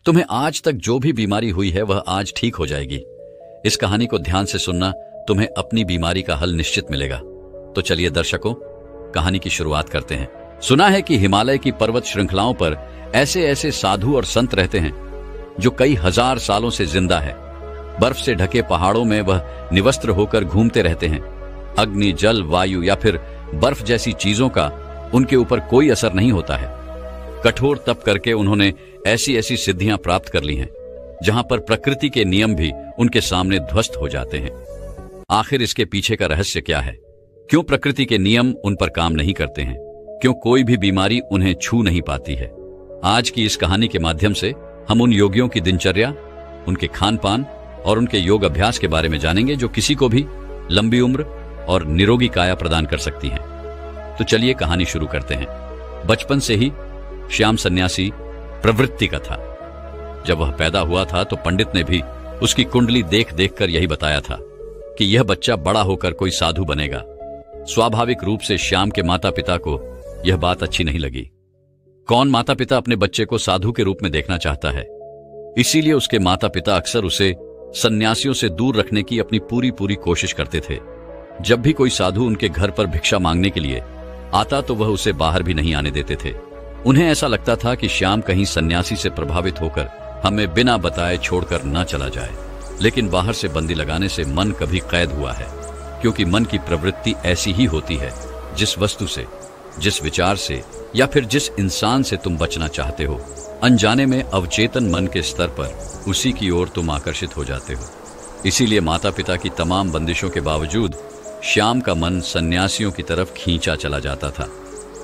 तुम्हें आज तक जो भी बीमारी हुई है वह आज ठीक हो जाएगी। इस कहानी को ध्यान से सुनना, तुम्हें अपनी बीमारी का हल निश्चित मिलेगा। तो चलिए दर्शकों, कहानी की शुरुआत करते हैं। सुना है कि हिमालय की पर्वत श्रृंखलाओं पर ऐसे ऐसे साधु और संत रहते हैं जो कई हजार सालों से जिंदा है। बर्फ से ढके पहाड़ों में वह निवस्त्र होकर घूमते रहते हैं। अग्नि, जल, वायु या फिर बर्फ जैसी चीजों का उनके ऊपर कोई असर नहीं होता है। कठोर तप करके उन्होंने ऐसी ऐसी सिद्धियां प्राप्त कर ली हैं जहां पर प्रकृति के नियम भी उनके सामने ध्वस्त हो जाते हैं। आखिर इसके पीछे का रहस्य क्या है? क्यों प्रकृति के नियम उन पर काम नहीं करते हैं? क्यों कोई भी बीमारी उन्हें छू नहीं पाती है? आज की इस कहानी के माध्यम से हम उन योगियों की दिनचर्या, उनके खान पान और उनके योग अभ्यास के बारे में जानेंगे जो किसी को भी लंबी उम्र और निरोगी काया प्रदान कर सकती हैं। तो चलिए कहानी शुरू करते हैं। बचपन से ही श्याम सन्यासी प्रवृत्ति का था। जब वह पैदा हुआ था तो पंडित ने भी उसकी कुंडली देख देख कर यही बताया था कि यह बच्चा बड़ा होकर कोई साधु बनेगा। स्वाभाविक रूप से श्याम के माता पिता को यह बात अच्छी नहीं लगी। कौन माता पिता अपने बच्चे को साधु के रूप में देखना चाहता है? इसीलिए उसके माता पिता अक्सर उसे सन्यासियों से दूर रखने की अपनी पूरी कोशिश करते थे। जब भी कोई साधु उनके घर पर भिक्षा मांगने के लिए आता तो वह उसे बाहर भी नहीं आने देते थे। उन्हें ऐसा लगता था कि श्याम कहीं सन्यासी से प्रभावित होकर हमें बिना बताए छोड़कर न चला जाए। लेकिन बाहर से बंदी लगाने से मन कभी कैद हुआ है, क्योंकि मन की प्रवृत्ति ऐसी ही होती है। जिस वस्तु से, जिस विचार से या फिर जिस इंसान से तुम बचना चाहते हो, अनजाने में अवचेतन मन के स्तर पर उसी की ओर तुम आकर्षित हो जाते हो। इसीलिए माता पिता की तमाम बंदिशों के बावजूद श्याम का मन सन्यासियों की तरफ खींचा चला जाता था।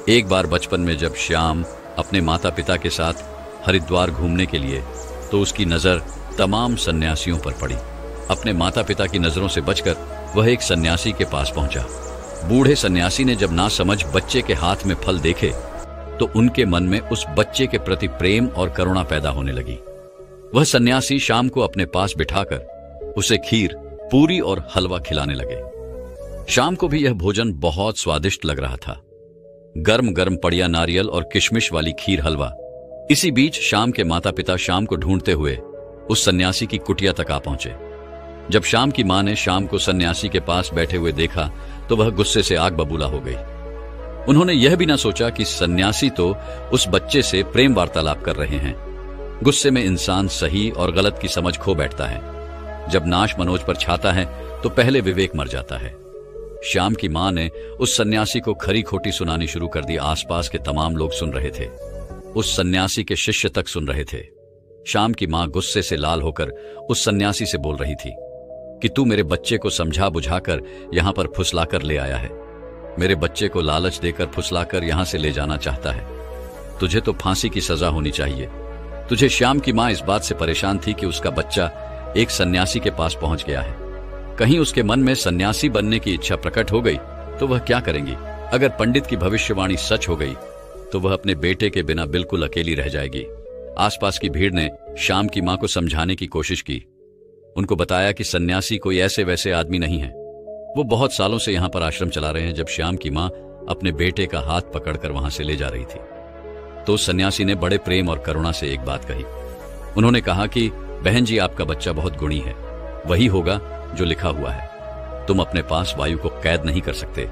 एक बार बचपन में जब श्याम अपने माता पिता के साथ हरिद्वार घूमने के लिए, तो उसकी नजर तमाम सन्यासियों पर पड़ी। अपने माता पिता की नजरों से बचकर वह एक सन्यासी के पास पहुंचा। बूढ़े सन्यासी ने जब नासमझ बच्चे के हाथ में फल देखे तो उनके मन में उस बच्चे के प्रति प्रेम और करुणा पैदा होने लगी। वह सन्यासी श्याम को अपने पास बिठाकर उसे खीर, पूरी और हलवा खिलाने लगे। श्याम को भी यह भोजन बहुत स्वादिष्ट लग रहा था। गर्म गर्म पड़िया नारियल और किशमिश वाली खीर, हलवा। इसी बीच श्याम के माता पिता श्याम को ढूंढते हुए उस सन्यासी की कुटिया तक आ पहुंचे। जब श्याम की मां ने श्याम को सन्यासी के पास बैठे हुए देखा तो वह गुस्से से आग बबूला हो गई। उन्होंने यह भी ना सोचा कि सन्यासी तो उस बच्चे से प्रेम वार्तालाप कर रहे हैं। गुस्से में इंसान सही और गलत की समझ खो बैठता है। जब नाश मनोज पर छाता है तो पहले विवेक मर जाता है। श्याम की मां ने उस सन्यासी को खरी खोटी सुनानी शुरू कर दी। आसपास के तमाम लोग सुन रहे थे, उस सन्यासी के शिष्य तक सुन रहे थे। श्याम की मां गुस्से से लाल होकर उस सन्यासी से बोल रही थी कि तू मेरे बच्चे को समझा बुझाकर यहां पर फुसलाकर ले आया है। मेरे बच्चे को लालच देकर फुसलाकर यहां से ले जाना चाहता है। तुझे तो फांसी की सजा होनी चाहिए। तुझे श्याम की मां इस बात से परेशान थी कि उसका बच्चा एक सन्यासी के पास पहुंच गया है। कहीं उसके मन में सन्यासी बनने की इच्छा प्रकट हो गई तो वह क्या करेंगी? अगर पंडित की भविष्यवाणी सच हो गई तो वह अपने बेटे के बिना बिल्कुल अकेली रह जाएगी। आसपास की भीड़ ने श्याम की मां को समझाने की कोशिश की। उनको बताया कि सन्यासी कोई ऐसे वैसे आदमी नहीं है। वो बहुत सालों से यहां पर आश्रम चला रहे हैं। जब श्याम की मां अपने बेटे का हाथ पकड़कर वहां से ले जा रही थी तो सन्यासी ने बड़े प्रेम और करुणा से एक बात कही। उन्होंने कहा कि बहन जी, आपका बच्चा बहुत गुणी है, वही होगा जो लिखा हुआ है। तुम अपने पास वायु को कैद नहीं कर सकते।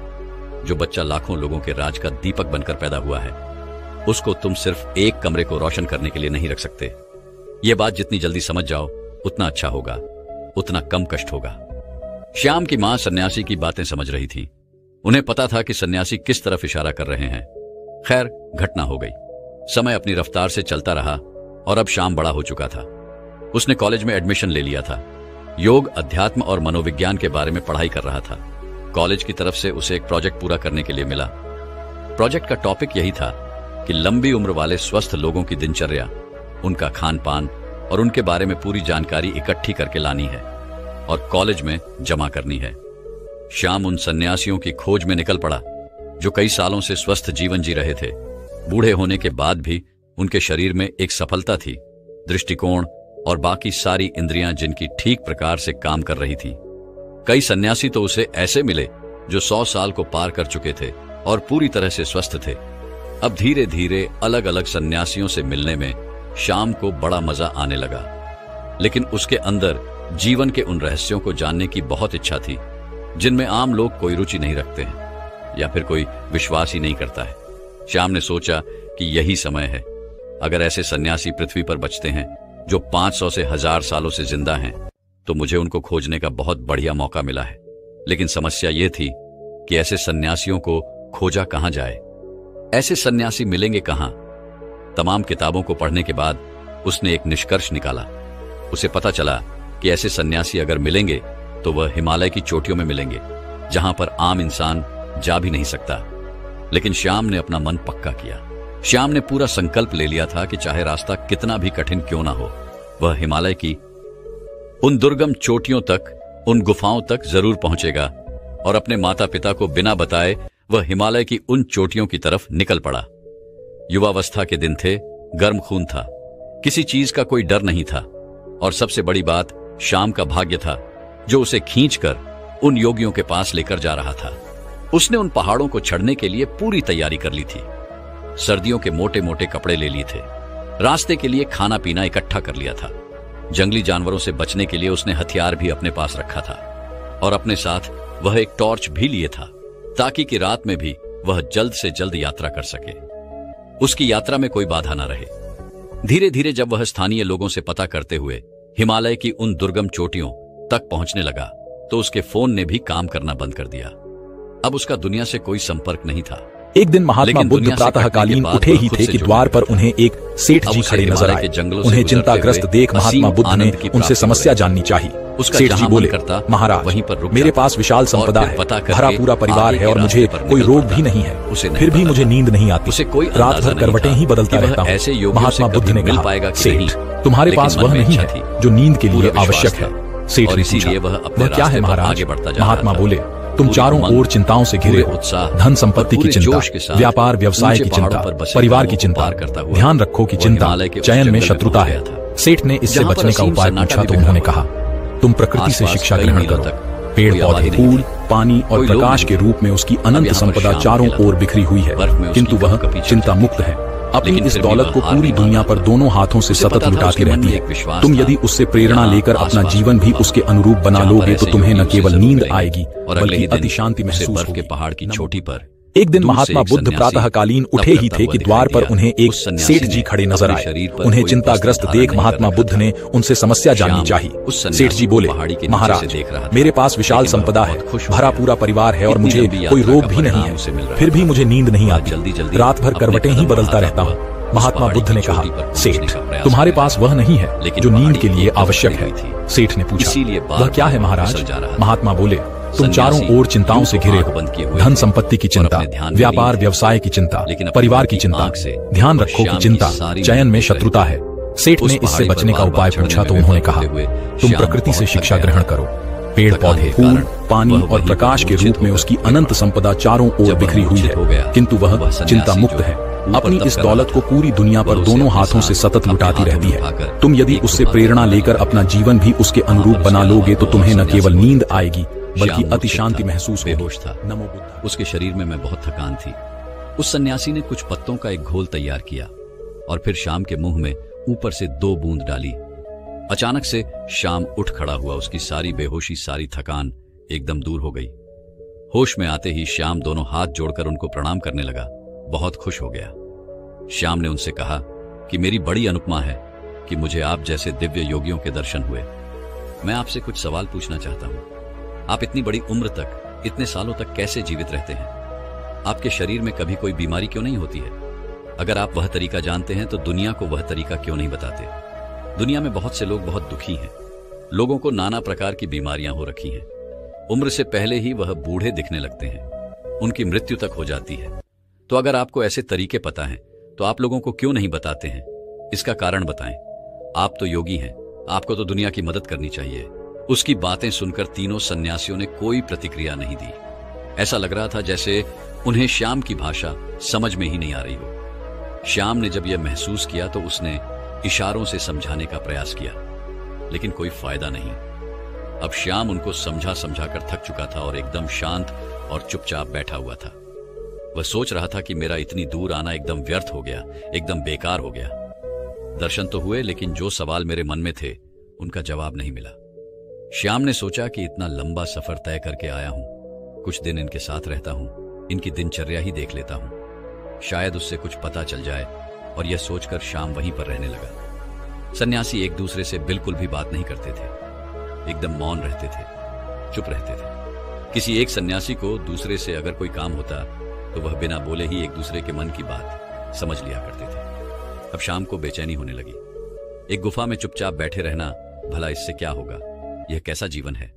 जो बच्चा लाखों लोगों के राज का दीपक बनकर पैदा हुआ है, उसको तुम सिर्फ एक कमरे को रोशन करने के लिए नहीं रख सकते। यह बात जितनी जल्दी समझ जाओ उतना अच्छा होगा, उतना कम कष्ट होगा। श्याम की मां सन्यासी की बातें समझ रही थी। उन्हें पता था कि सन्यासी किस तरफ इशारा कर रहे हैं। खैर, घटना हो गई। समय अपनी रफ्तार से चलता रहा और अब श्याम बड़ा हो चुका था। उसने कॉलेज में एडमिशन ले लिया था। योग, अध्यात्म और मनोविज्ञान के बारे में पढ़ाई कर रहा था। कॉलेज की तरफ से उसे एक प्रोजेक्ट पूरा करने के लिए मिला। प्रोजेक्ट का टॉपिक यही था कि लंबी उम्र वाले स्वस्थ लोगों की दिनचर्या, उनका खान पान और उनके बारे में पूरी जानकारी इकट्ठी करके लानी है और कॉलेज में जमा करनी है। श्याम उन सन्यासियों की खोज में निकल पड़ा जो कई सालों से स्वस्थ जीवन जी रहे थे। बूढ़े होने के बाद भी उनके शरीर में एक सफलता थी, दृष्टिकोण और बाकी सारी इंद्रियां जिनकी ठीक प्रकार से काम कर रही थी। कई सन्यासी तो उसे ऐसे मिले जो 100 साल को पार कर चुके थे और पूरी तरह से स्वस्थ थे। अब धीरे धीरे अलग अलग सन्यासियों से मिलने में श्याम को बड़ा मजा आने लगा, लेकिन उसके अंदर जीवन के उन रहस्यों को जानने की बहुत इच्छा थी जिनमें आम लोग कोई रुचि नहीं रखते हैं या फिर कोई विश्वास ही नहीं करता है। श्याम ने सोचा कि यही समय है। अगर ऐसे सन्यासी पृथ्वी पर बचते हैं जो 500 से 1000 सालों से जिंदा हैं, तो मुझे उनको खोजने का बहुत बढ़िया मौका मिला है। लेकिन समस्या यह थी कि ऐसे सन्यासियों को खोजा कहां जाए, ऐसे सन्यासी मिलेंगे कहां। तमाम किताबों को पढ़ने के बाद उसने एक निष्कर्ष निकाला। उसे पता चला कि ऐसे सन्यासी अगर मिलेंगे तो वह हिमालय की चोटियों में मिलेंगे, जहां पर आम इंसान जा भी नहीं सकता। लेकिन श्याम ने अपना मन पक्का किया। श्याम ने पूरा संकल्प ले लिया था कि चाहे रास्ता कितना भी कठिन क्यों ना हो, वह हिमालय की उन दुर्गम चोटियों तक, उन गुफाओं तक जरूर पहुंचेगा। और अपने माता पिता को बिना बताए वह हिमालय की उन चोटियों की तरफ निकल पड़ा। युवावस्था के दिन थे, गर्म खून था, किसी चीज का कोई डर नहीं था। और सबसे बड़ी बात, श्याम का भाग्य था जो उसे खींचकर उन योगियों के पास लेकर जा रहा था। उसने उन पहाड़ों को चढ़ने के लिए पूरी तैयारी कर ली थी। सर्दियों के मोटे मोटे कपड़े ले लिए थे, रास्ते के लिए खाना पीना इकट्ठा कर लिया था। जंगली जानवरों से बचने के लिए उसने हथियार भी अपने पास रखा था और अपने साथ वह एक टॉर्च भी लिए था, ताकि कि रात में भी वह जल्द से जल्द यात्रा कर सके, उसकी यात्रा में कोई बाधा न रहे। धीरे धीरे जब वह स्थानीय लोगों से पता करते हुए हिमालय की उन दुर्गम चोटियों तक पहुंचने लगा, तो उसके फोन ने भी काम करना बंद कर दिया। अब उसका दुनिया से कोई संपर्क नहीं था। एक दिन महात्मा बुद्ध प्रातःकालीन उठे ही थे कि द्वार पर उन्हें एक सेठ जी खड़े नजर आए। उन्हें चिंताग्रस्त देख महात्मा बुद्ध ने उनसे समस्या जाननी चाहिए। सेठ जी बोले, महाराज, मेरे पास विशाल संपदा है, भरा पूरा परिवार है और मुझे कोई रोग भी नहीं है, फिर भी मुझे नींद नहीं आती, रात भर करवटें ही बदलता रहता हूँ। महात्मा बुद्ध ने कहा, सेठ, तुम्हारे पास वह नहीं है जो नींद के लिए आवश्यक है। सेठ ने पूछा, वह क्या है महाराज? महात्मा बोले, तुम चारों ओर चिंताओं से घिरे हो, धन संपत्ति की चिंता, व्यापार व्यवसाय की चिंता, परिवार की चिंता, ध्यान रखो की चिंता, चयन में शत्रुता है। सेठ ने इससे बचने का उपाय पूछा तो उन्होंने कहा, तुम प्रकृति से शिक्षा ग्रहण करो। पेड़ पौधे, फूल, पानी और प्रकाश के रूप में उसकी अनंत संपदा चारों ओर बिखरी हुई है, किंतु वह चिंता मुक्त है। अपनी इस दौलत को पूरी दुनिया पर दोनों हाथों से सतत लुटाती रहती है। तुम यदि उससे प्रेरणा लेकर अपना जीवन भी उसके अनुरूप बना लोगे तो तुम्हें न केवल नींद आएगी बल्कि अति शांति महसूस होगी। पहाड़ की चोटी पर एक दिन महात्मा बुद्ध प्रातःकालीन उठे ही थे कि द्वार पर उन्हें एक सेठ जी खड़े नजर आए। उन्हें चिंताग्रस्त देख महात्मा बुद्ध ने उनसे समस्या जाननी चाहिए। सेठ जी बोले, महाराज, मेरे पास विशाल संपदा है, भरा पूरा परिवार है और मुझे कोई रोग भी नहीं है, फिर भी मुझे नींद नहीं आती, रात भर करवटें ही बदलता रहता हूँ। महात्मा बुद्ध ने कहा, सेठ, तुम्हारे पास वह नहीं है जो नींद के लिए आवश्यक है। सेठ ने पूछा, वह क्या है महाराज? महात्मा बोले, तुम चारों ओर चिंताओं से घिरे हो, धन संपत्ति की चिंता, व्यापार व्यवसाय की चिंता, परिवार की चिंता, ध्यान रखो की चिंता, चयन में शत्रुता है। सेठ ने इससे बचने का उपाय पूछा तो उन्होंने कहा, तुम प्रकृति से शिक्षा ग्रहण करो। पेड़ पौधे, फूल, पानी और प्रकाश के रूप में उसकी अनंत संपदा चारों ओर बिखरी हुई है, किंतु वह चिंता मुक्त है। अपनी इस दौलत को पूरी दुनिया पर दोनों हाथों से सतत लुटाती रहती है। तुम यदि उससे प्रेरणा लेकर अपना जीवन भी उसके अनुरूप बना लोगे तो तुम्हें न केवल नींद आएगी बल्कि अति शांति महसूस बेहोश था। नमो बुद्ध। उसके शरीर में बहुत थकान थी। उस सन्यासी ने कुछ पत्तों का एक घोल तैयार किया और फिर श्याम के मुंह में ऊपर से 2 बूंद डाली। अचानक से श्याम उठ खड़ा हुआ। उसकी सारी बेहोशी, सारी थकान एकदम दूर हो गई। होश में आते ही श्याम दोनों हाथ जोड़कर उनको प्रणाम करने लगा। बहुत खुश हो गया। श्याम ने उनसे कहा कि मेरी बड़ी अनुपमा है कि मुझे आप जैसे दिव्य योगियों के दर्शन हुए। मैं आपसे कुछ सवाल पूछना चाहता हूं। आप इतनी बड़ी उम्र तक, इतने सालों तक कैसे जीवित रहते हैं? आपके शरीर में कभी कोई बीमारी क्यों नहीं होती है? अगर आप वह तरीका जानते हैं तो दुनिया को वह तरीका क्यों नहीं बताते? दुनिया में बहुत से लोग बहुत दुखी हैं। लोगों को नाना प्रकार की बीमारियां हो रखी हैं। उम्र से पहले ही वह बूढ़े दिखने लगते हैं, उनकी मृत्यु तक हो जाती है। तो अगर आपको ऐसे तरीके पता हैं तो आप लोगों को क्यों नहीं बताते हैं? इसका कारण बताएं। आप तो योगी हैं, आपको तो दुनिया की मदद करनी चाहिए। उसकी बातें सुनकर तीनों सन्यासियों ने कोई प्रतिक्रिया नहीं दी। ऐसा लग रहा था जैसे उन्हें श्याम की भाषा समझ में ही नहीं आ रही हो। श्याम ने जब यह महसूस किया तो उसने इशारों से समझाने का प्रयास किया, लेकिन कोई फायदा नहीं। अब श्याम उनको समझा समझाकर थक चुका था और एकदम शांत और चुपचाप बैठा हुआ था। वह सोच रहा था कि मेरा इतनी दूर आना एकदम व्यर्थ हो गया, एकदम बेकार हो गया। दर्शन तो हुए, लेकिन जो सवाल मेरे मन में थे उनका जवाब नहीं मिला। श्याम ने सोचा कि इतना लंबा सफर तय करके आया हूं, कुछ दिन इनके साथ रहता हूं, इनकी दिनचर्या ही देख लेता हूं, शायद उससे कुछ पता चल जाए। और यह सोचकर श्याम वहीं पर रहने लगा। सन्यासी एक दूसरे से बिल्कुल भी बात नहीं करते थे, एकदम मौन रहते थे, चुप रहते थे। किसी एक सन्यासी को दूसरे से अगर कोई काम होता तो वह बिना बोले ही एक दूसरे के मन की बात समझ लिया करते थे। अब श्याम को बेचैनी होने लगी। एक गुफा में चुपचाप बैठे रहना, भला इससे क्या होगा? यह कैसा जीवन है?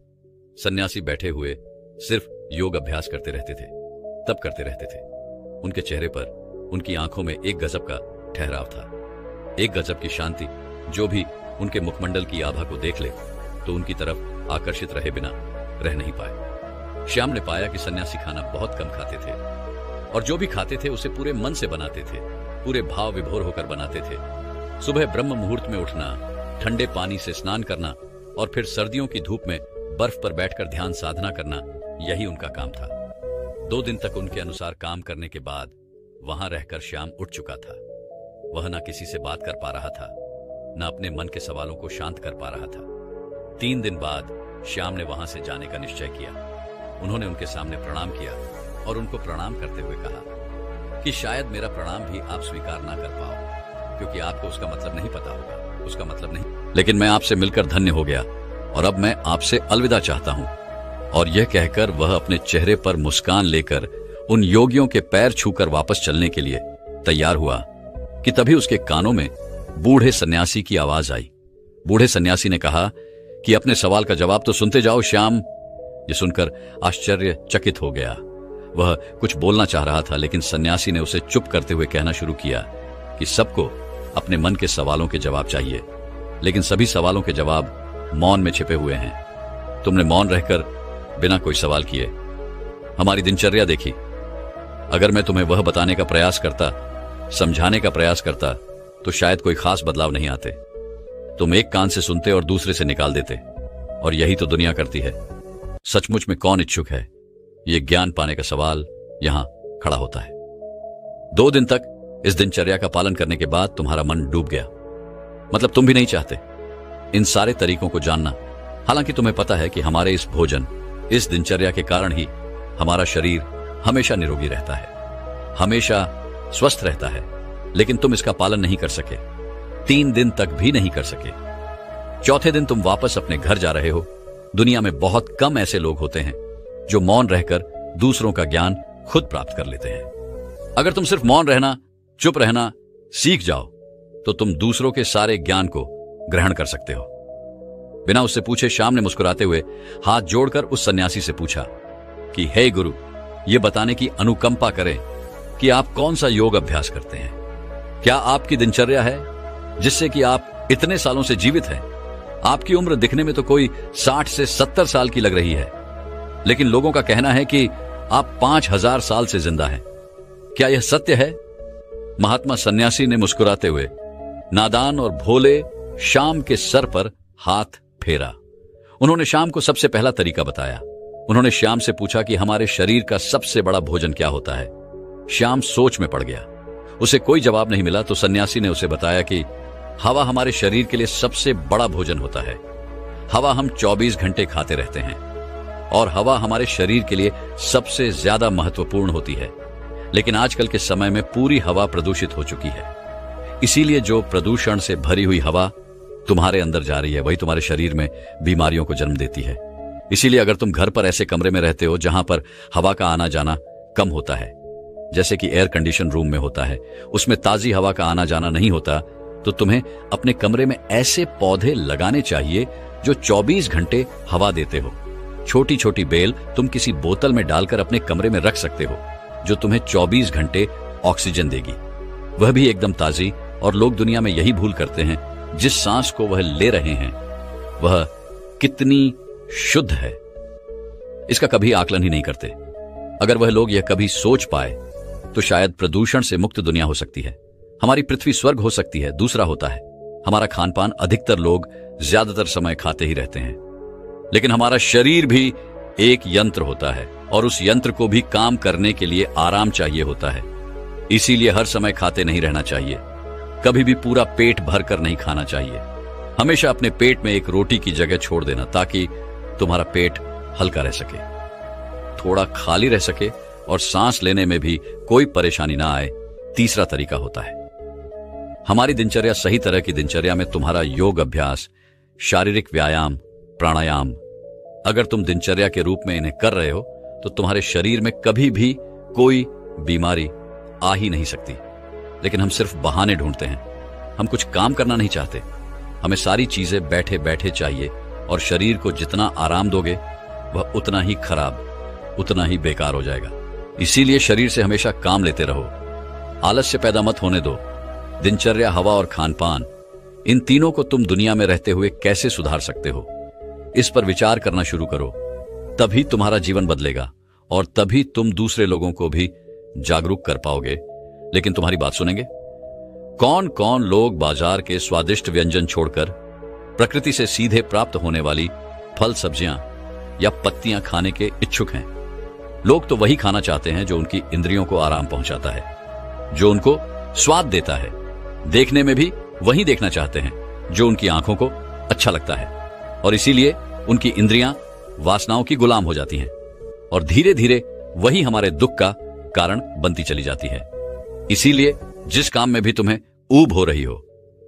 सन्यासी बैठे हुए सिर्फ योग अभ्यास करते रहते थे, तप करते रहते थे। उनके चेहरे पर, उनकी आंखों में एक गजब का ठहराव था, एक गजब की शांति। जो भी उनके मुखमंडल की आभा को देख ले तो उनकी तरफ आकर्षित रहे बिना रह नहीं पाए। श्याम ने पाया कि सन्यासी खाना बहुत कम खाते थे, और जो भी खाते थे उसे पूरे मन से बनाते थे, पूरे भाव विभोर होकर बनाते थे। सुबह ब्रह्म मुहूर्त में उठना, ठंडे पानी से स्नान करना और फिर सर्दियों की धूप में बर्फ पर बैठकर ध्यान साधना करना, यही उनका काम था। 2 दिन तक उनके अनुसार काम करने के बाद वहां रहकर श्याम उठ चुका था। वह न किसी से बात कर पा रहा था, न अपने मन के सवालों को शांत कर पा रहा था। 3 दिन बाद श्याम ने वहां से जाने का निश्चय किया। उन्होंने उनके सामने प्रणाम किया और उनको प्रणाम करते हुए कहा कि शायद मेरा प्रणाम भी आप स्वीकार ना कर पाओ, क्योंकि आपको उसका मतलब नहीं पता होगा, उसका मतलब नहीं। लेकिन मैं आपसे मिलकर धन्य हो गया और अब मैं आपसे अलविदा चाहता हूं। और यह कहकर वह अपने चेहरे पर मुस्कान लेकर उन योगियों के पैर छूकर वापस चलने के लिए तैयार हुआ कि तभी उसके कानों में बूढ़े सन्यासी की आवाज आई। बूढ़े सन्यासी ने कहा कि अपने सवाल का जवाब तो सुनते जाओ श्याम। ये सुनकर आश्चर्यचकित हो गया। वह कुछ बोलना चाह रहा था, लेकिन सन्यासी ने उसे चुप करते हुए कहना शुरू किया कि सबको अपने मन के सवालों के जवाब चाहिए, लेकिन सभी सवालों के जवाब मौन में छिपे हुए हैं। तुमने मौन रहकर बिना कोई सवाल किए हमारी दिनचर्या देखी। अगर मैं तुम्हें वह बताने का प्रयास करता, समझाने का प्रयास करता, तो शायद कोई खास बदलाव नहीं आते। तुम एक कान से सुनते और दूसरे से निकाल देते, और यही तो दुनिया करती है। सचमुच में कौन इच्छुक है? यह ज्ञान पाने का सवाल यहां खड़ा होता है। 2 दिन तक इस दिनचर्या का पालन करने के बाद तुम्हारा मन डूब गया, मतलब तुम भी नहीं चाहते इन सारे तरीकों को जानना। हालांकि तुम्हें पता है कि हमारे इस भोजन, इस दिनचर्या के कारण ही हमारा शरीर हमेशा निरोगी रहता है, हमेशा स्वस्थ रहता है, लेकिन तुम इसका पालन नहीं कर सके। 3 दिन तक भी नहीं कर सके। 4थे दिन तुम वापस अपने घर जा रहे हो। दुनिया में बहुत कम ऐसे लोग होते हैं जो मौन रहकर दूसरों का ज्ञान खुद प्राप्त कर लेते हैं। अगर तुम सिर्फ मौन रहना, चुप रहना सीख जाओ तो तुम दूसरों के सारे ज्ञान को ग्रहण कर सकते हो। बिना उससे पूछे श्याम ने मुस्कुराते हुए हाथ जोड़कर उस सन्यासी से पूछा कि हे गुरु, ये बताने की अनुकंपा करें कि आप कौन सा योग अभ्यास करते हैं? क्या आपकी दिनचर्या है जिससे कि आप इतने सालों से जीवित हैं? आपकी उम्र दिखने में तो कोई 60 से 70 साल की लग रही है, लेकिन लोगों का कहना है कि आप 5000 साल से जिंदा हैं। क्या यह सत्य है? महात्मा सन्यासी ने मुस्कुराते हुए नादान और भोले श्याम के सर पर हाथ फेरा। उन्होंने श्याम को सबसे पहला तरीका बताया। उन्होंने श्याम से पूछा कि हमारे शरीर का सबसे बड़ा भोजन क्या होता है। श्याम सोच में पड़ गया। उसे कोई जवाब नहीं मिला तो सन्यासी ने उसे बताया कि हवा हमारे शरीर के लिए सबसे बड़ा भोजन होता है। हवा हम 24 घंटे खाते रहते हैं और हवा हमारे शरीर के लिए सबसे ज्यादा महत्वपूर्ण होती है। लेकिन आजकल के समय में पूरी हवा प्रदूषित हो चुकी है। इसीलिए जो प्रदूषण से भरी हुई हवा तुम्हारे अंदर जा रही है, वही तुम्हारे शरीर में बीमारियों को जन्म देती है। इसीलिए अगर तुम घर पर ऐसे कमरे में रहते हो जहां पर हवा का आना जाना कम होता है, जैसे कि एयर कंडीशन रूम में होता है, उसमें ताजी हवा का आना जाना नहीं होता, तो तुम्हें अपने कमरे में ऐसे पौधे लगाने चाहिए जो 24 घंटे हवा देते हो। छोटी छोटी बेल तुम किसी बोतल में डालकर अपने कमरे में रख सकते हो, जो तुम्हें 24 घंटे ऑक्सीजन देगी, वह भी एकदम ताजी। और लोग दुनिया में यही भूल करते हैं, जिस सांस को वह ले रहे हैं वह कितनी शुद्ध है, इसका कभी आकलन ही नहीं करते। अगर वह लोग यह कभी सोच पाए तो शायद प्रदूषण से मुक्त दुनिया हो सकती है, हमारी पृथ्वी स्वर्ग हो सकती है। दूसरा होता है हमारा खान पान। अधिकतर लोग ज्यादातर समय खाते ही रहते हैं, लेकिन हमारा शरीर भी एक यंत्र होता है और उस यंत्र को भी काम करने के लिए आराम चाहिए होता है। इसीलिए हर समय खाते नहीं रहना चाहिए। कभी भी पूरा पेट भरकर नहीं खाना चाहिए। हमेशा अपने पेट में एक रोटी की जगह छोड़ देना ताकि तुम्हारा पेट हल्का रह सके, थोड़ा खाली रह सके और सांस लेने में भी कोई परेशानी ना आए। तीसरा तरीका होता है हमारी दिनचर्या। सही तरह की दिनचर्या में तुम्हारा योग अभ्यास, शारीरिक व्यायाम, प्राणायाम, अगर तुम दिनचर्या के रूप में इन्हें कर रहे हो तो तुम्हारे शरीर में कभी भी कोई बीमारी आ ही नहीं सकती। लेकिन हम सिर्फ बहाने ढूंढते हैं। हम कुछ काम करना नहीं चाहते। हमें सारी चीजें बैठे बैठे चाहिए और शरीर को जितना आराम दोगे वह उतना ही खराब, उतना ही बेकार हो जाएगा। इसीलिए शरीर से हमेशा काम लेते रहो। आलस्य पैदा मत होने दो। दिनचर्या, हवा और खान पान, इन तीनों को तुम दुनिया में रहते हुए कैसे सुधार सकते हो, इस पर विचार करना शुरू करो। तभी तुम्हारा जीवन बदलेगा और तभी तुम दूसरे लोगों को भी जागरूक कर पाओगे। लेकिन तुम्हारी बात सुनेंगे? कौन कौन लोग बाजार के स्वादिष्ट व्यंजन छोड़कर प्रकृति से सीधे प्राप्त होने वाली फल, सब्जियां या पत्तियां खाने के इच्छुक हैं? लोग तो वही खाना चाहते हैं जो उनकी इंद्रियों को आराम पहुंचाता है, जो उनको स्वाद देता है। देखने में भी वही देखना चाहते हैं जो उनकी आंखों को अच्छा लगता है, और इसीलिए उनकी इंद्रियां वासनाओं की गुलाम हो जाती हैं और धीरे धीरे वही हमारे दुख का कारण बनती चली जाती है। इसीलिए जिस काम में भी तुम्हें ऊब हो रही हो,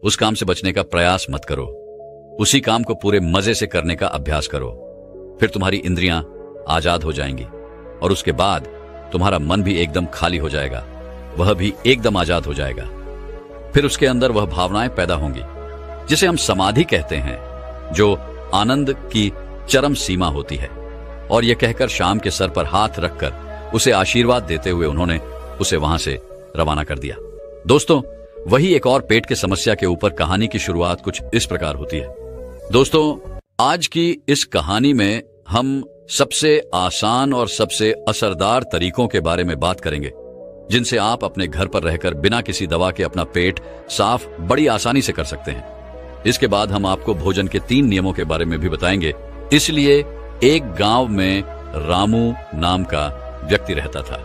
उस काम से बचने का प्रयास मत करो। उसी काम को पूरे मजे से करने का अभ्यास करो। फिर तुम्हारी इंद्रियां आजाद हो जाएंगी और उसके बाद तुम्हारा मन भी एकदम खाली हो जाएगा, वह भी एकदम आजाद हो जाएगा। फिर उसके अंदर वह भावनाएं पैदा होंगी जिसे हम समाधि कहते हैं, जो आनंद की चरम सीमा होती है। और यह कहकर शाम के सर पर हाथ रखकर उसे आशीर्वाद देते हुए उन्होंने उसे वहां से रवाना कर दिया। दोस्तों, वही एक और पेट की समस्या के ऊपर कहानी की शुरुआत कुछ इस प्रकार होती है। दोस्तों, आज की इस कहानी में हम सबसे आसान और सबसे असरदार तरीकों के बारे में बात करेंगे जिनसे आप अपने घर पर रहकर बिना किसी दवा के अपना पेट साफ बड़ी आसानी से कर सकते हैं। इसके बाद हम आपको भोजन के 3 नियमों के बारे में भी बताएंगे। इसलिए एक गांव में रामू नाम का व्यक्ति रहता था।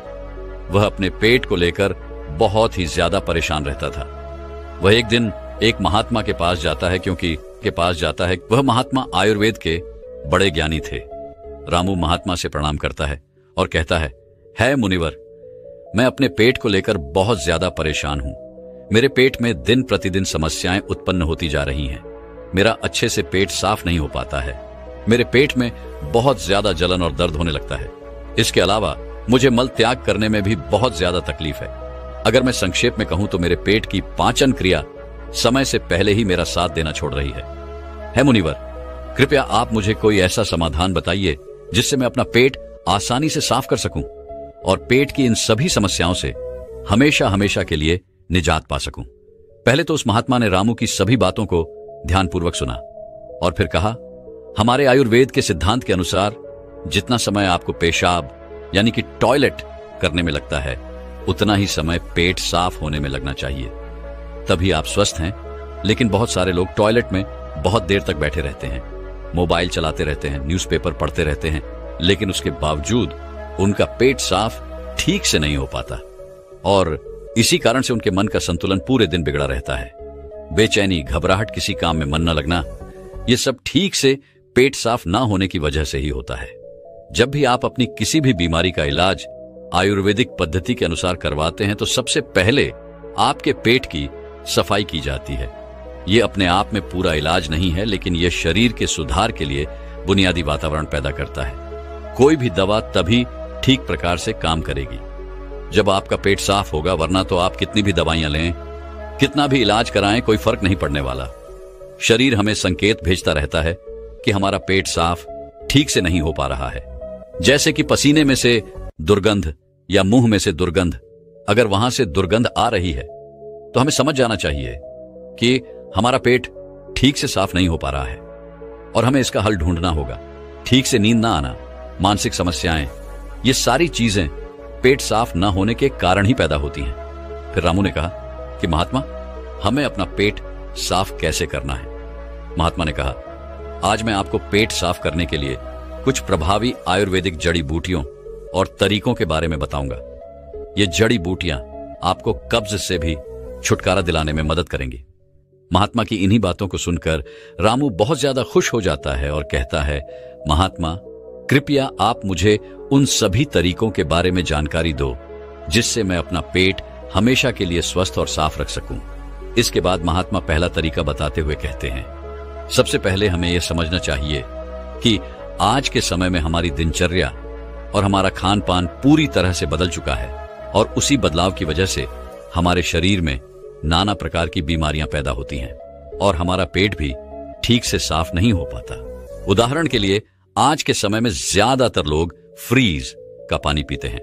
वह अपने पेट को लेकर बहुत ही ज्यादा परेशान रहता था। वह एक दिन एक महात्मा के पास जाता है। वह महात्मा आयुर्वेद के बड़े ज्ञानी थे। रामू महात्मा से प्रणाम करता है और कहता है मुनिवर, मैं अपने पेट को लेकर बहुत ज्यादा परेशान हूं। मेरे पेट में दिन प्रतिदिन समस्याएं उत्पन्न होती जा रही हैं। मेरा अच्छे से पेट साफ नहीं हो पाता है। मेरे पेट में बहुत ज्यादा जलन और दर्द होने लगता है। इसके अलावा मुझे मल त्याग करने में भी बहुत ज्यादा तकलीफ है। अगर मैं संक्षेप में कहूं तो मेरे पेट की पाचन क्रिया समय से पहले ही मेरा साथ देना छोड़ रही है मुनिवर, कृपया आप मुझे कोई ऐसा समाधान बताइए जिससे मैं अपना पेट आसानी से साफ कर सकूं और पेट की इन सभी समस्याओं से हमेशा हमेशा के लिए निजात पा सकूं। पहले तो उस महात्मा ने रामू की सभी बातों को ध्यानपूर्वक सुना और फिर कहा, हमारे आयुर्वेद के सिद्धांत के अनुसार जितना समय आपको पेशाब यानी कि टॉयलेट करने में लगता है, उतना ही समय पेट साफ होने में लगना चाहिए, तभी आप स्वस्थ हैं। लेकिन बहुत सारे लोग टॉयलेट में बहुत देर तक बैठे रहते हैं, मोबाइल चलाते रहते हैं, न्यूज़पेपर पढ़ते रहते हैं, लेकिन उसके बावजूद उनका पेट साफ ठीक से नहीं हो पाता और इसी कारण से उनके मन का संतुलन पूरे दिन बिगड़ा रहता है। बेचैनी, घबराहट, किसी काम में मन न लगना, ये सब ठीक से पेट साफ ना होने की वजह से ही होता है। जब भी आप अपनी किसी भी बीमारी का इलाज आयुर्वेदिक पद्धति के अनुसार करवाते हैं तो सबसे पहले आपके पेट की सफाई की जाती है। ये अपने आप में पूरा इलाज नहीं है, लेकिन यह शरीर के सुधार के लिए बुनियादी वातावरण पैदा करता है। कोई भी दवा तभी ठीक प्रकार से काम करेगी जब आपका पेट साफ होगा, वरना तो आप कितनी भी दवाइयां लें, कितना भी इलाज कराएं, कोई फर्क नहीं पड़ने वाला। शरीर हमें संकेत भेजता रहता है कि हमारा पेट साफ ठीक से नहीं हो पा रहा है। जैसे कि पसीने में से दुर्गंध या मुंह में से दुर्गंध, अगर वहां से दुर्गंध आ रही है तो हमें समझ जाना चाहिए कि हमारा पेट ठीक से साफ नहीं हो पा रहा है और हमें इसका हल ढूंढना होगा। ठीक से नींद ना आना, मानसिक समस्याएं, ये सारी चीजें पेट साफ ना होने के कारण ही पैदा होती हैं। फिर रामू ने कहा कि महात्मा, हमें अपना पेट साफ कैसे करना है? महात्मा ने कहा, आज मैं आपको पेट साफ करने के लिए कुछ प्रभावी आयुर्वेदिक जड़ी बूटियों और तरीकों के बारे में बताऊंगा। ये जड़ी बूटियां आपको कब्ज से भी छुटकारा दिलाने में मदद करेंगी। महात्मा की इन्हीं बातों को सुनकर रामू बहुत ज्यादा खुश हो जाता है और कहता है, महात्मा, कृपया आप मुझे उन सभी तरीकों के बारे में जानकारी दो जिससे मैं अपना पेट हमेशा के लिए स्वस्थ और साफ रख सकूं। इसके बाद महात्मा पहला तरीका बताते हुए कहते हैं, सबसे पहले हमें यह समझना चाहिए कि आज के समय में हमारी दिनचर्या और हमारा खान पान पूरी तरह से बदल चुका है और उसी बदलाव की वजह से हमारे शरीर में नाना प्रकार की बीमारियां पैदा होती हैं और हमारा पेट भी ठीक से साफ नहीं हो पाता। उदाहरण के लिए आज के समय में ज्यादातर लोग फ्रीज का पानी पीते हैं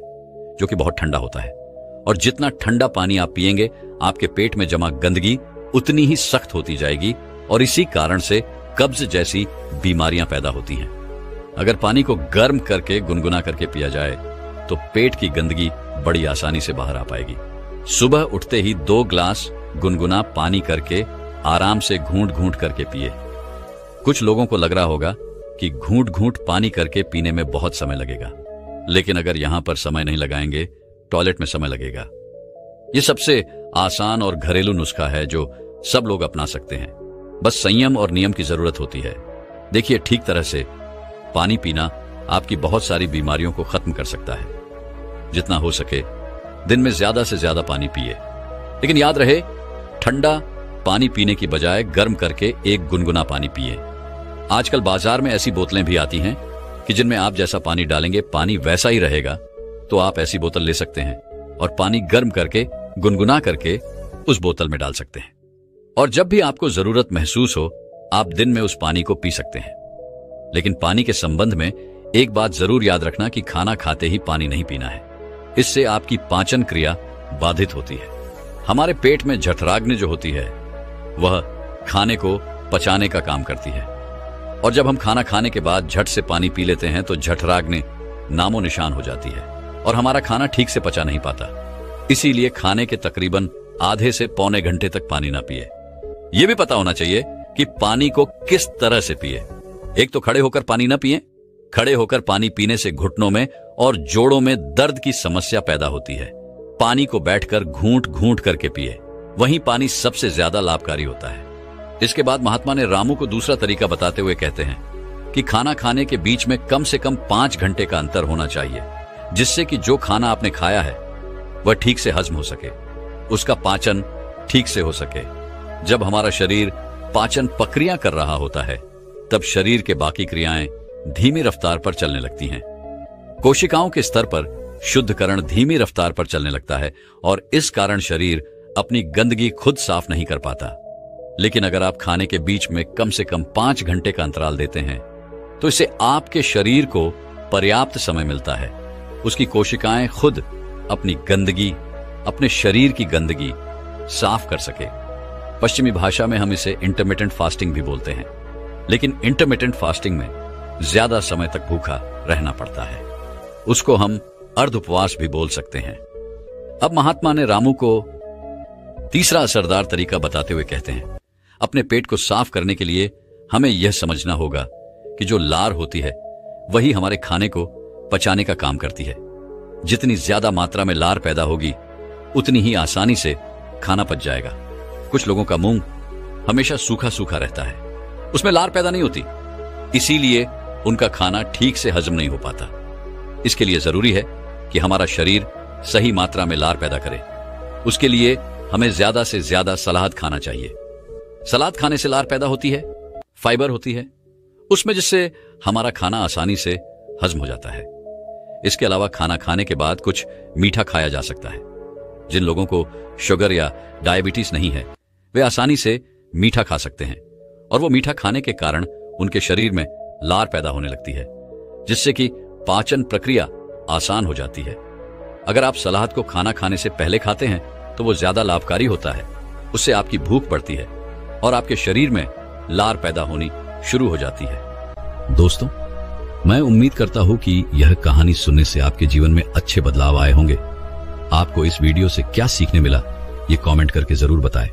जो कि बहुत ठंडा होता है, और जितना ठंडा पानी आप पिएंगे आपके पेट में जमा गंदगी उतनी ही सख्त होती जाएगी और इसी कारण से कब्ज जैसी बीमारियां पैदा होती हैं। अगर पानी को गर्म करके गुनगुना करके पिया जाए तो पेट की गंदगी बड़ी आसानी से बाहर आ पाएगी। सुबह उठते ही 2 ग्लास गुनगुना पानी करके आराम से घूंट घूंट करके पिए। कुछ लोगों को लग रहा होगा कि घूंट घूंट पानी करके पीने में बहुत समय लगेगा, लेकिन अगर यहां पर समय नहीं लगाएंगे, टॉयलेट में समय लगेगा। यह सबसे आसान और घरेलू नुस्खा है जो सब लोग अपना सकते हैं। बस संयम और नियम की जरूरत होती है। देखिए, ठीक तरह से पानी पीना आपकी बहुत सारी बीमारियों को खत्म कर सकता है। जितना हो सके दिन में ज्यादा से ज्यादा पानी पिए, लेकिन याद रहे, ठंडा पानी पीने की बजाय गर्म करके एक गुनगुना पानी पिए। आजकल बाजार में ऐसी बोतलें भी आती हैं कि जिनमें आप जैसा पानी डालेंगे पानी वैसा ही रहेगा, तो आप ऐसी बोतल ले सकते हैं और पानी गर्म करके गुनगुना करके उस बोतल में डाल सकते हैं, और जब भी आपको जरूरत महसूस हो आप दिन में उस पानी को पी सकते हैं। लेकिन पानी के संबंध में एक बात जरूर याद रखना कि खाना खाते ही पानी नहीं पीना है। इससे आपकी पाचन क्रिया बाधित होती है। हमारे पेट में जठराग्नि जो होती है वह खाने को पचाने का काम करती है, और जब हम खाना खाने के बाद झट से पानी पी लेते हैं तो जठराग्नि नामो निशान हो जाती है और हमारा खाना ठीक से पचा नहीं पाता। इसीलिए खाने के तकरीबन आधे से पौने घंटे तक पानी ना पिए। यह भी पता होना चाहिए कि पानी को किस तरह से पिए। एक तो खड़े होकर पानी ना पिए। खड़े होकर पानी पीने से घुटनों में और जोड़ों में दर्द की समस्या पैदा होती है। पानी को बैठकर घूंट घूंट करके पिए, वहीं पानी सबसे ज्यादा लाभकारी होता है। इसके बाद महात्मा ने रामू को दूसरा तरीका बताते हुए कहते हैं कि खाना खाने के बीच में कम से कम 5 घंटे का अंतर होना चाहिए, जिससे कि जो खाना आपने खाया है वह ठीक से हजम हो सके, उसका पाचन ठीक से हो सके। जब हमारा शरीर पाचन प्रक्रिया कर रहा होता है तब शरीर के बाकी क्रियाएं धीमी रफ्तार पर चलने लगती हैं। कोशिकाओं के स्तर पर शुद्धकरण धीमी रफ्तार पर चलने लगता है और इस कारण शरीर अपनी गंदगी खुद साफ नहीं कर पाता। लेकिन अगर आप खाने के बीच में कम से कम 5 घंटे का अंतराल देते हैं तो इससे आपके शरीर को पर्याप्त समय मिलता है उसकी कोशिकाएं खुद अपनी गंदगी, अपने शरीर की गंदगी साफ कर सके। पश्चिमी भाषा में हम इसे इंटरमिटेंट फास्टिंग भी बोलते हैं, लेकिन इंटरमिटेंट फास्टिंग में ज्यादा समय तक भूखा रहना पड़ता है। उसको हम अर्ध उपवास भी बोल सकते हैं। अब महात्मा ने रामू को तीसरा असरदार तरीका बताते हुए कहते हैं, अपने पेट को साफ करने के लिए हमें यह समझना होगा कि जो लार होती है वही हमारे खाने को पचाने का काम करती है। जितनी ज्यादा मात्रा में लार पैदा होगी उतनी ही आसानी से खाना पच जाएगा। कुछ लोगों का मुंह हमेशा सूखा सूखा रहता है, उसमें लार पैदा नहीं होती, इसीलिए उनका खाना ठीक से हजम नहीं हो पाता। इसके लिए जरूरी है कि हमारा शरीर सही मात्रा में लार पैदा करे। उसके लिए हमें ज्यादा से ज्यादा सलाद खाना चाहिए। सलाद खाने से लार पैदा होती है, फाइबर होती है उसमें, जिससे हमारा खाना आसानी से हजम हो जाता है। इसके अलावा खाना खाने के बाद कुछ मीठा खाया जा सकता है। जिन लोगों को शुगर या डायबिटीज नहीं है वे आसानी से मीठा खा सकते हैं, और वो मीठा खाने के कारण उनके शरीर में लार पैदा होने लगती है, जिससे कि पाचन प्रक्रिया आसान हो जाती है। अगर आप सलाद को खाना खाने से पहले खाते हैं तो वो ज्यादा लाभकारी होता है। उससे आपकी भूख बढ़ती है और आपके शरीर में लार पैदा होनी शुरू हो जाती है। दोस्तों, मैं उम्मीद करता हूं कि यह कहानी सुनने से आपके जीवन में अच्छे बदलाव आए होंगे। आपको इस वीडियो से क्या सीखने मिला ये कमेंट करके जरूर बताएं,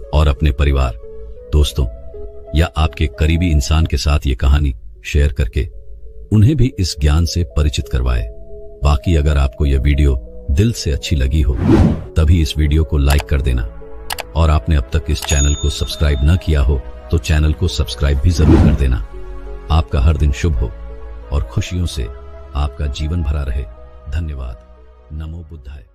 और अपने परिवार, दोस्तों या आपके करीबी इंसान के साथ ये कहानी शेयर करके उन्हें भी इस ज्ञान से परिचित करवाएं। बाकी अगर आपको यह वीडियो दिल से अच्छी लगी हो तभी इस वीडियो को लाइक कर देना और आपने अब तक इस चैनल को सब्सक्राइब न किया हो तो चैनल को सब्सक्राइब भी जरूर कर देना। आपका हर दिन शुभ हो और खुशियों से आपका जीवन भरा रहे। धन्यवाद। नमो बुद्धाय।